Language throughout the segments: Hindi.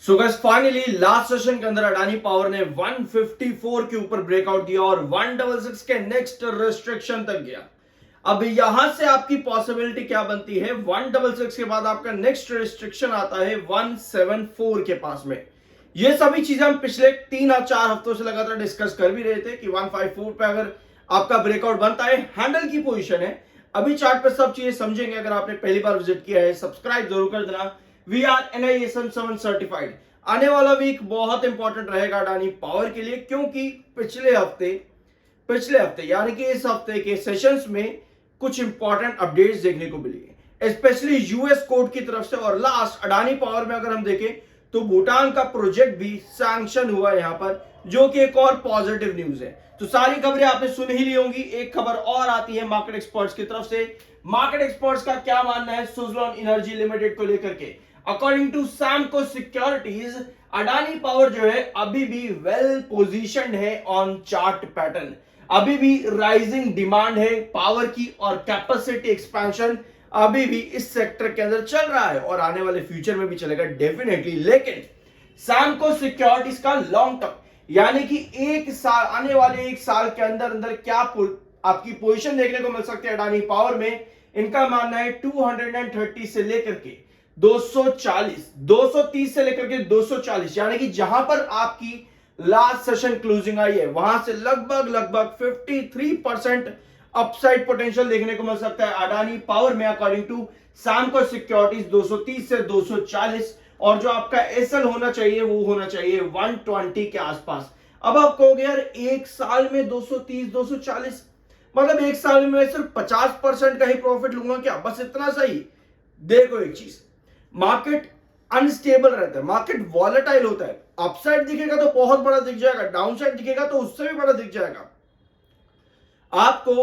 So guys finally last session के अंदर अडानी पावर ने 154 के ऊपर ब्रेकआउट दिया और 166 के नेक्स्ट रेस्ट्रिक्शन तक गया। अब यहां से आपकी पॉसिबिलिटी क्या बनती है, 166 के बाद आपका नेक्स्ट रेस्ट्रिक्शन आता है 174 के पास में। ये सभी चीजें हम पिछले 3 या 4 हफ्तों से लगातार डिस्कस कर भी रहे थे कि 154 पे अगर आपका ब्रेकआउट बनता है, हैंडल की पोजीशन है। अभी चार्ट पे सब चीजें समझेंगे। अगर आपने पहली बार विजिट किया है, सब्सक्राइब जरूर कर देना। We are NISM 7 certified. आने वाला वीक बहुत इंपॉर्टेंट रहेगा अडानी पावर के लिए, क्योंकि पिछले हफ्ते यानी कि इस हफ्ते के सेशंस में कुछ इंपॉर्टेंट अपडेट्स देखने को मिली है, स्पेशली यूएस कोर्ट की तरफ से। और लास्ट अडानी पावर में अगर हम देखें तो भूटान का प्रोजेक्ट भी सैंक्शन हुआ है यहां पर, जो कि एक और पॉजिटिव न्यूज है। तो सारी खबरें आपने सुन ही ली होंगी। एक खबर और आती है मार्केट एक्सपर्ट्स की तरफ से। मार्केट एक्सपर्ट्स का क्या मानना है सुजलॉन एनर्जी लिमिटेड को लेकर के। According to Samco Securities, Adani Power जो है अभी भी वेल पोजीशन्ड है ऑन चार्ट पैटर्न। अभी भी राइजिंग डिमांड है पावर की और कैपेसिटी एक्सपेंशन अभी भी इस सेक्टर के अंदर चल रहा है और आने वाले फ्यूचर में भी चलेगा डेफिनेटली। लेकिन सैमको सिक्योरिटीज का लॉन्ग टर्म यानी कि एक साल, आने वाले एक साल के अंदर अंदर क्या आपकी पोजीशन देखने को मिल सकती है अडानी पावर में, इनका मानना है 230 से लेकर के 240, 230 से लेकर के 240, यानी कि जहां पर आपकी लास्ट सेशन क्लोजिंग आई है वहां से लगभग 53% अपसाइड पोटेंशियल देखने को मिल सकता है अडानी पावर में, अकॉर्डिंग टू सैमको सिक्योरिटीज। 230 से 240 और जो आपका एसएल होना चाहिए वो होना चाहिए 120 के आसपास। अब आप कहोगे यार एक साल में 230 240, मतलब एक साल में सिर्फ 50% का ही प्रॉफिट लूंगा क्या, बस इतना सही? देखो एक चीज, मार्केट अनस्टेबल रहता है, मार्केट वॉलेटाइल होता है। अपसाइड दिखेगा तो बहुत बड़ा दिख जाएगा, डाउनसाइड दिखेगा तो उससे भी बड़ा दिख जाएगा। आपको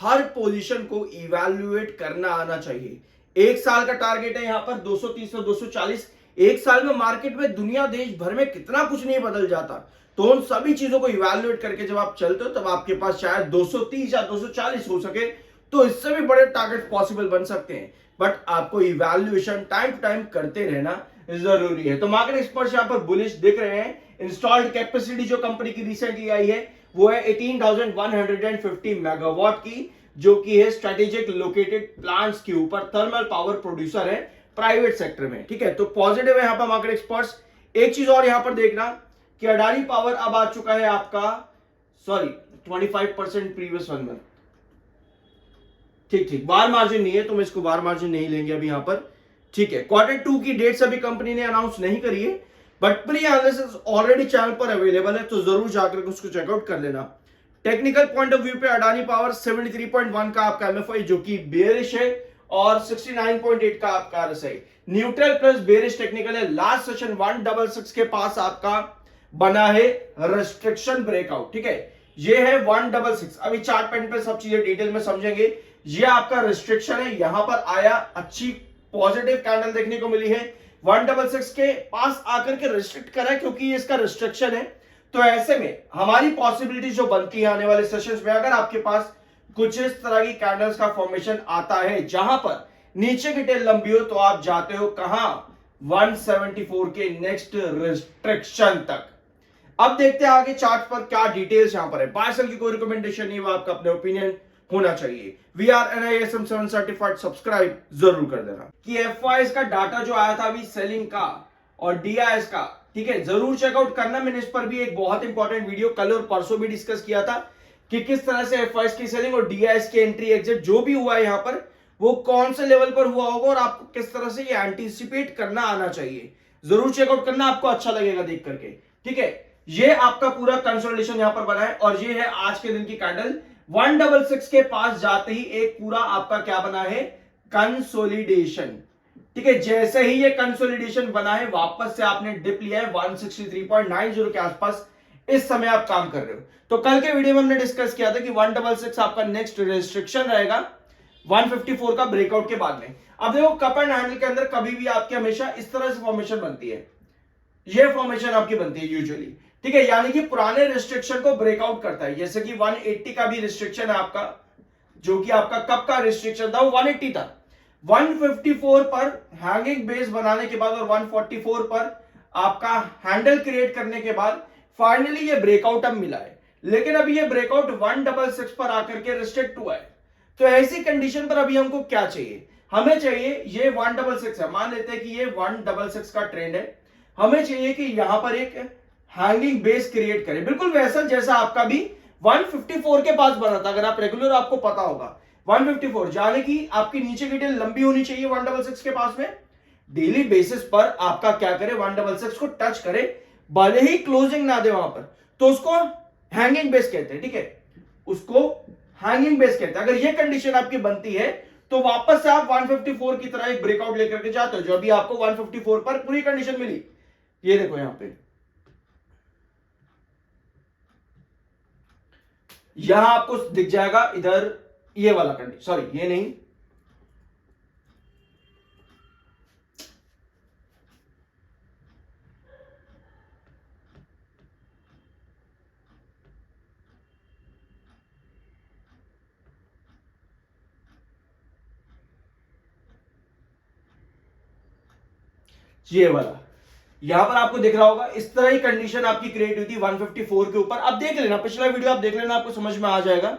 हर पोजीशन को इवैल्यूएट करना आना चाहिए। एक साल का टारगेट है यहां पर 230 से 240। एक साल में मार्केट में दुनिया देश भर में कितना कुछ नहीं बदल जाता, तो उन सभी चीजों को इवैल्यूएट करके जब आप चलते हो तब आपके पास शायद 230 या 240 हो सके, तो इससे भी बड़े टारगेट पॉसिबल बन सकते हैं। बट आपको इवैल्यूएशन टाइम टू टाइम करते रहना जरूरी है। तो मार्केट एक्सपर्ट्स यहां पर बुलिश दिख रहे हैं। इंस्टॉल्ड कैपेसिटी जो कंपनी की रिसेंटली आई है वो है 18,150 मेगावाट की, जो कि है स्ट्रेटेजिक लोकेटेड प्लांट्स के ऊपर थर्मल पावर प्रोड्यूसर है प्राइवेट सेक्टर में। ठीक है, तो पॉजिटिव है यहां पर मार्केट एक्सपर्ट्स। एक चीज और यहां पर देखना कि अडानी पावर अब आ चुका है आपका 25% प्रीवियस वन में। ठीक, बार मार्जिन नहीं है तो मैं इसको बार मार्जिन नहीं लेंगे अभी यहां पर। ठीक है, Q2 की डेट्स अभी कंपनी ने अनाउंस नहीं करी है, but pre analysis already channel पर अवेलेबल है, तो जरूर जाकर उसको चेकआउट कर लेना। टेक्निकल पॉइंट ऑफ व्यू पे अडानी पावर 73.1 का आपका एमएफआई जो कि बेयरिश है और 69.8 का आपका RSI neutral plus bearish technical है। लास्ट सेशन 166 के पास आपका बना है रेस्ट्रिक्शन ब्रेकआउट। ठीक है, ये है 166। अभी चार्ट पैटर्न पे सब चीजें डिटेल में समझेंगे। ये आपका रिस्ट्रिक्शन है, यहां पर आया, अच्छी पॉजिटिव कैंडल देखने को मिली है। 166 के पास आकर के रिस्ट्रिक्ट करा क्योंकि ये इसका रिस्ट्रिक्शन है। तो ऐसे में हमारी पॉसिबिलिटी जो बनती है आने वाले सेशंस में, अगर आपके पास कुछ इस तरह की कैंडल्स का फॉर्मेशन आता है जहां पर नीचे की टेल लंबी हो, तो आप जाते हो कहां, 174 के नेक्स्ट रिस्ट्रिक्शन तक। अब देखते हैं आगे चार्ट पर क्या डिटेल्स यहां पर है। बाय सेल की कोई रिकमेंडेशन नहीं, वो आपका अपने ओपिनियन होना चाहिए। We are NISM 7 certified, subscribe जरूर कर देना। कि FYs का डाटा जो आया था अभी सेलिंग का और DIs का, ठीक है, जरूर चेकआउट करना। मैंने इस पर भी एक बहुत इंपॉर्टेंट वीडियो कल और परसों भी डिस्कस किया था कि किस तरह से FYs की सेलिंग और DIs की एंट्री एग्जिट जो भी हुआ है यहां पर, वो कौन से लेवल पर हुआ होगा और आपको किस तरह से ये एंटीसिपेट करना आना चाहिए। जरूर चेकआउट करना, आपको अच्छा लगेगा देख करके। ठीक है, ये आपका पूरा कंसोलिडेशन यहां पर बना है और ये है आज के दिन की कैंडल। 166 के पास जाते ही एक पूरा आपका क्या बना है, कंसोलिडेशन। ठीक है, जैसे ही ये कंसोलिडेशन बना है वापस से आपने डिप लिया है 163.90 के आसपास, इस समय आप काम कर रहे हो। तो कल के वीडियो में हमने डिस्कस किया था कि 166 आपका नेक्स्ट रेस्ट्रिक्शन रहेगा 154 का ब्रेकआउट के बाद में। अब देखो कप एंड हैंडल के अंदर कभी भी आपकी हमेशा इस तरह से फॉर्मेशन बनती है, ये फॉर्मेशन आपकी बनती है यूजुअली। ठीक है, यानी कि पुराने रिस्ट्रिक्शन को ब्रेकआउट करता है। जैसे कि 180 का भी रिस्ट्रिक्शन है आपका, जो कि आपका कब का रिस्ट्रिक्शन था, वो 180 था। 154 पर हैंगिंग बेस बनाने के बाद और 144 पर आपका हैंडल क्रिएट करने के बाद फाइनली ये ब्रेकआउट अब मिला है, लेकिन अभी ये ब्रेकआउट 166 पर आकर के रिस्ट्रिक्ट हुआ है। तो ऐसी कंडीशन पर अभी हमको क्या चाहिए, हमें चाहिए ये 166 है, मान लेते हैं कि ये 166 का ट्रेंड है, हमें चाहिए कि यहां पर एक हैंगिंग बेस क्रिएट करें, बिल्कुल वैसा जैसा आपका भी 154 के पास बना था। अगर आप रेगुलर, आपको पता होगा 154 जाने की आपकी नीचे की टेल लंबी होनी चाहिए 166 के पास में। डेली बेसिस पर आपका क्या करे, 166 को टच करे, भले ही क्लोजिंग ना दे वहां पर, तो उसको हैंगिंग बेस कहते हैं। ठीक है, उसको हैंगिंग बेस कहते हैं। अगर ये कंडीशन आपकी बनती है तो वापस से आप 154 की तरह एक ब्रेकआउट लेकर के जाते हो, जो अभी आपको 154 पर पूरी कंडीशन मिली। ये देखो यहां पे, यहां आपको दिख जाएगा इधर ये वाला कंडीशन, सॉरी ये नहीं, ये वाला यहां पर आपको दिख रहा होगा। इस तरह ही कंडीशन आपकी क्रिएट हुई थी 154 के ऊपर। अब देख लेना, पिछला वीडियो आप देख लेना, आपको समझ में आ जाएगा।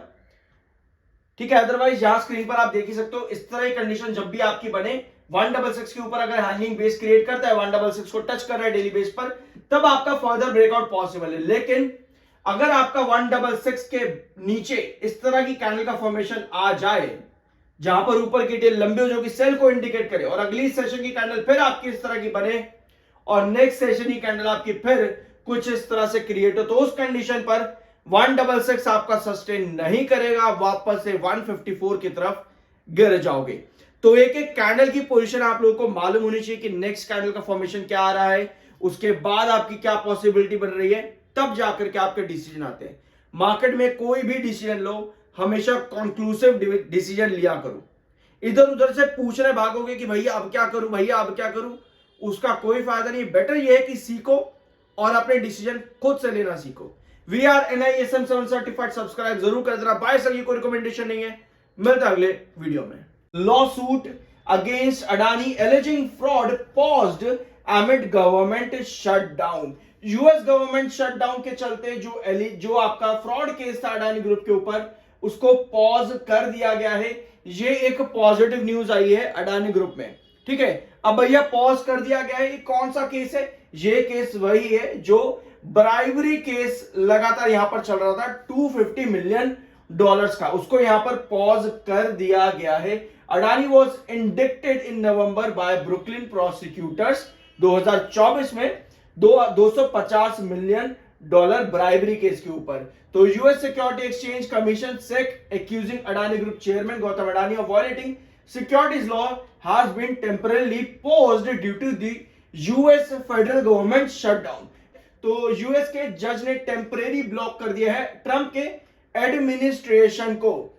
ठीक है, अदरवाइज यहां स्क्रीन पर आप देख ही सकते हो, इस तरह की कंडीशन जब भी आपकी बने 166 के ऊपर अगर हैंगिंग बेस क्रिएट करता है, 166 को टच कर रहा है डेली बेस पर, तब आपका फर्दर ब्रेकआउट पॉसिबल है। लेकिन अगर आपका 166 के नीचे इस तरह की कैंडल का फॉर्मेशन आ जाए, जहां पर ऊपर की टेल लंबी हो, जो कि सेल को इंडिकेट करे, और अगली सेशन की कैंडल फिर आपकी इस तरह की बने, और नेक्स्ट सेशन की कैंडल आपकी फिर कुछ इस तरह से क्रिएट हो, तो उस कंडीशन पर 166 आपका सस्टेन नहीं करेगा, वापस से 154 की तरफ गिर जाओगे। तो एक एक कैंडल की पोजीशन आप लोगों को मालूम होनी चाहिए कि नेक्स्ट कैंडल का फॉर्मेशन क्या आ रहा है, उसके बाद आपकी क्या पॉसिबिलिटी बन रही है, तब जाकर के आपके डिसीजन आते हैं। मार्केट में कोई भी डिसीजन लो, हमेशा कंक्लूसिव डिसीजन लिया करो। इधर उधर से पूछने भागोगे कि भैया अब क्या करूं, भैया अब क्या करूं, उसका कोई फायदा नहीं। बेटर यह है कि सीखो और अपने डिसीजन खुद से लेना सीखो। We are NISM 7 certified, subscribe जरूर कर देना। बाय सर, ये कोई रिकमेंडेशन नहीं है। मिलता अगले वीडियो में। Law suit against Adani aliasing fraud paused एमिड government shutdown. US government shutdown के चलते जो आपका फ्रॉड केस था अडानी ग्रुप के ऊपर, उसको पॉज कर दिया गया है। ये एक पॉजिटिव न्यूज आई है अडानी ग्रुप में। ठीक है, अब भैया पॉज कर दिया गया है। ये कौन सा केस है? ये केस वही है जो ब्राइबरी केस लगातार यहां पर चल रहा था, $250 मिलियन का, उसको यहां पर पॉज कर दिया गया है। Adani was indicted in November by Brooklyn prosecutors 2024 में 250 मिलियन डॉलर ब्राइबरी केस के ऊपर। तो US securities exchange commission SEC accusing Adani group chairman Gautam Adani of violating securities law has been temporarily paused due to the US federal government shutdown. तो यूएस के जज ने टेम्परेरी ब्लॉक कर दिया है ट्रंप के एडमिनिस्ट्रेशन को।